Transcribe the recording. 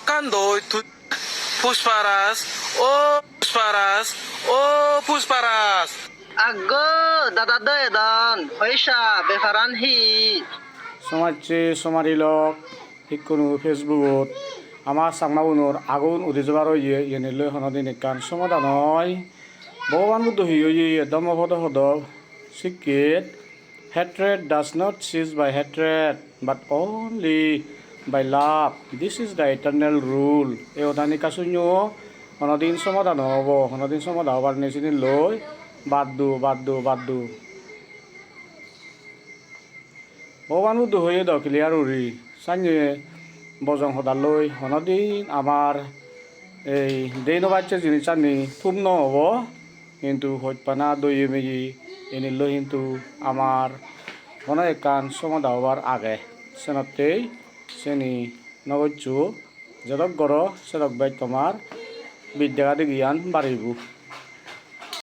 Kandoi tu Pusparas, Pusparas, Pusparas. Aggo, দাদা দয়ে দন পয়সা বেফারান হি সমাজে সমারিলক শিক্ষণ ফেসবুকত আমার সাংনা উনোর আগুন উদি যাবার ইয়ে ইয়েনিলে হনদিন একান সমাধান হয় ভগবান বুদ্ধ হিয়ে ধর্মপদ হদ শিক্ষিত hatred does not cease by hatred but only by love. This is the eternal rule. এই অধানি কাশুন্য হনদিন সমাধান হব হনদিন সমাধান হবার নিচিনি লৈ বাদ দু ভগবান বুদ্ধ হয়ে দ ক্লিয়ার উড়ি সাঞ্জে বজং হদালৈ হনদিন আমার এই দেই নবাচ্চে জিনিস আনি পূর্ণ হব কিন্তু হইপানা দই মেগি এনিল কিন্তু আমার কোনো একান সমাধা হবার আগে সেনতেই সেনি নগচ্ছু যেদক গড় সেদক বাই তোমার বিদ্যাগাদি জ্ঞান বাড়িব।